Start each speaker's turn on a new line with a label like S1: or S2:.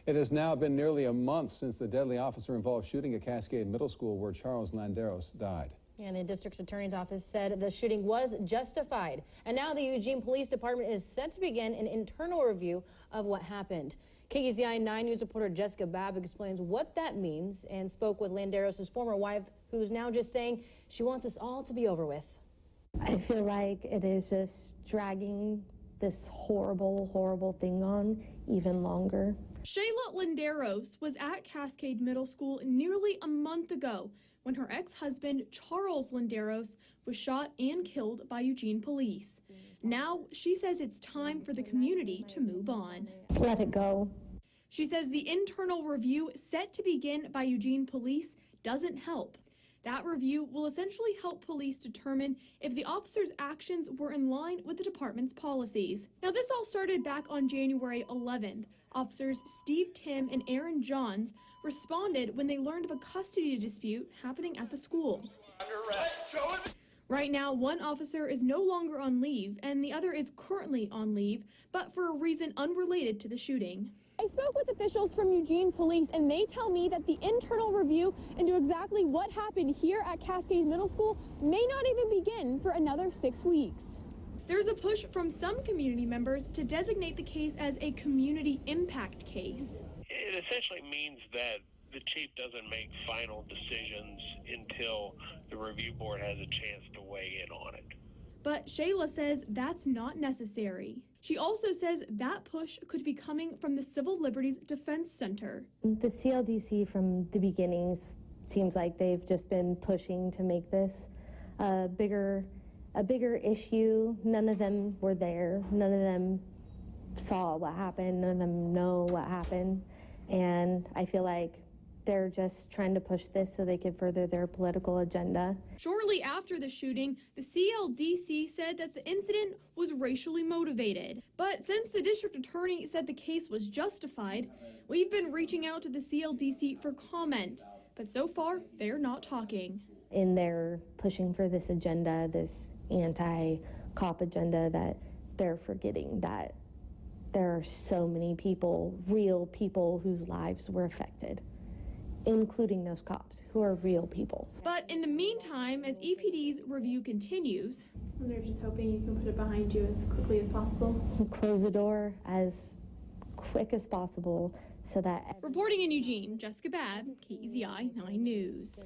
S1: It has now been nearly a month since the deadly officer-involved shooting at Cascade Middle School where Charles Landeros died. And the district's attorney's office said the shooting was justified. And now the Eugene Police Department is set to begin an internal review of what happened. KEZI 9 News reporter Jessica Babb explains what that means and spoke with Landeros' former wife, who's now just saying she wants this all to be over with.
S2: I feel like it is just dragging this horrible, horrible thing on even longer.
S3: Shayla Landeros was at Cascade Middle School nearly a month ago when her ex-husband, Charles Landeros, was shot and killed by Eugene Police. Now, she says it's time for the community to move on.
S2: Let it go.
S3: She says the internal review set to begin by Eugene Police doesn't help. That review will essentially help police determine if the officers' actions were in line with the department's policies. Now, this all started back on January 11th. Officers Steve Tim and Aaron Johns responded when they learned of a custody dispute happening at the school. Right now, one officer is no longer on leave and the other is currently on leave, but for a reason unrelated to the shooting.
S4: I spoke with officials from Eugene Police, and they tell me that the internal review into exactly what happened here at Cascade Middle School may not even begin for another 6 weeks.
S3: There's a push from some community members to designate the case as a community impact case.
S5: It essentially means that the chief doesn't make final decisions until the review board has a chance to weigh in on it.
S3: But Shayla says that's not necessary. She also says that push could be coming from the Civil Liberties Defense Center.
S2: The CLDC from the beginnings seems like they've just been pushing to make this a bigger issue. None of them were there. None of them saw what happened. None of them know what happened. And I feel like they're just trying to push this so they could further their political agenda.
S3: Shortly after the shooting, the CLDC said that the incident was racially motivated. But since the district attorney said the case was justified, we've been reaching out to the CLDC for comment. But so far, they're not talking.
S2: In their pushing for this agenda, this anti-cop agenda, that they're forgetting that there are so many people, real people, whose lives were affected, including those cops who are real people.
S3: But in the meantime, as EPD's review continues,
S4: They're just hoping you can put it behind you as quickly as possible.
S2: We'll close the door as quick as possible so that...
S3: Reporting in Eugene, Jessica Babb, KEZI 9 News.